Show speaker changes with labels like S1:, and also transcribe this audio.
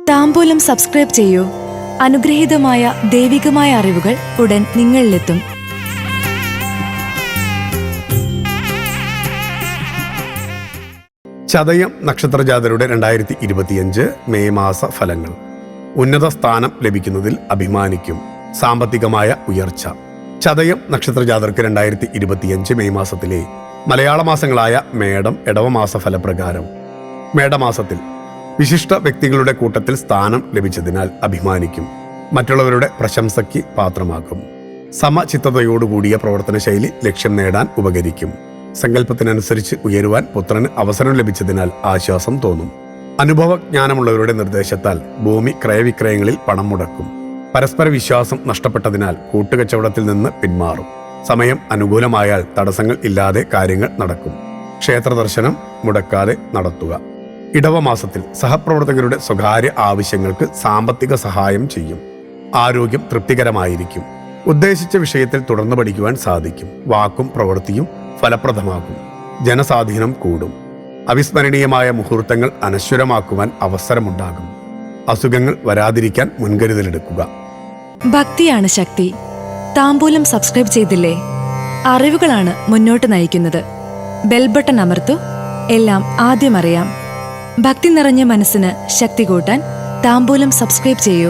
S1: താംബൂലം subscribe ചെയ്യൂ. അനുഗ്രഹീതമായ ദൈവികമായ അറിവുകൾ ഉടൻ നിങ്ങളിലെത്തും.
S2: ചതയം നക്ഷത്രജാതരുടെ 2025 മെയ് മാസ ഫലങ്ങൾ. ഉന്നത സ്ഥാനം ലഭിക്കുന്നതിൽ അഭിമാനിക്കും. സാമ്പത്തികമായ ഉയർച്ച. ചതയം നക്ഷത്രജാതർക്ക് 2025 മെയ് മാസത്തിലെ മലയാള മാസങ്ങളായ മേടം ഇടവമാസ ഫലപ്രകാരം മേടമാസത്തിൽ വിശിഷ്ട വ്യക്തികളുടെ കൂട്ടത്തിൽ സ്ഥാനം ലഭിച്ചതിനാൽ അഭിമാനിക്കും. മറ്റുള്ളവരുടെ പ്രശംസയ്ക്ക് പാത്രമാക്കും. സമചിത്തതയോടുകൂടിയ പ്രവർത്തന ശൈലി ലക്ഷ്യം നേടാൻ ഉപകരിക്കും. സങ്കല്പത്തിനനുസരിച്ച് ഉയരുവാൻ പുത്രന് അവസരം ലഭിച്ചതിനാൽ ആശ്വാസം തോന്നും. അനുഭവജ്ഞാനമുള്ളവരുടെ നിർദ്ദേശത്താൽ ഭൂമി ക്രയവിക്രയങ്ങളിൽ പണം മുടക്കും. പരസ്പര വിശ്വാസം നഷ്ടപ്പെട്ടതിനാൽ കൂട്ടുകച്ചവടത്തിൽ നിന്ന് പിന്മാറും. സമയം അനുകൂലമായാൽ തടസ്സങ്ങൾ ഇല്ലാതെ കാര്യങ്ങൾ നടക്കും. ക്ഷേത്ര ദർശനം മുടക്കാതെ നടത്തുക. ഇടവമാസത്തിൽ സഹപ്രവർത്തകരുടെ സ്വകാര്യ ആവശ്യങ്ങൾക്ക് സാമ്പത്തിക സഹായം ചെയ്യും. ആരോഗ്യം തൃപ്തികരമായിരിക്കും. ഉദ്ദേശിച്ച വിഷയത്തിൽ തുടർന്ന് പഠിക്കുവാൻ സാധിക്കും. വാക്കും പ്രവൃത്തിയും ഫലപ്രദമാകും. ജനസ്വാധീനം കൂടും. അവിസ്മരണീയമായ മുഹൂർത്തങ്ങൾ അനശ്വരമാക്കുവാൻ അവസരമുണ്ടാകും. അസുഖങ്ങൾ വരാതിരിക്കാൻ മുൻകരുതലെടുക്കുക.
S1: ഭക്തിയാണ് ശക്തി. താംബൂലം സബ്സ്ക്രൈബ് ചെയ്തില്ലേ? അറിവുകളാണ് മുന്നോട്ട് നയിക്കുന്നത്. ബെൽ ബട്ടൺ അമർത്തു. എല്ലാം ആദ്യം അറിയാം. ഭക്തി നിറഞ്ഞ മനസ്സിന് ശക്തി കൂട്ടാൻ താംബൂലം സബ്സ്ക്രൈബ് ചെയ്യൂ.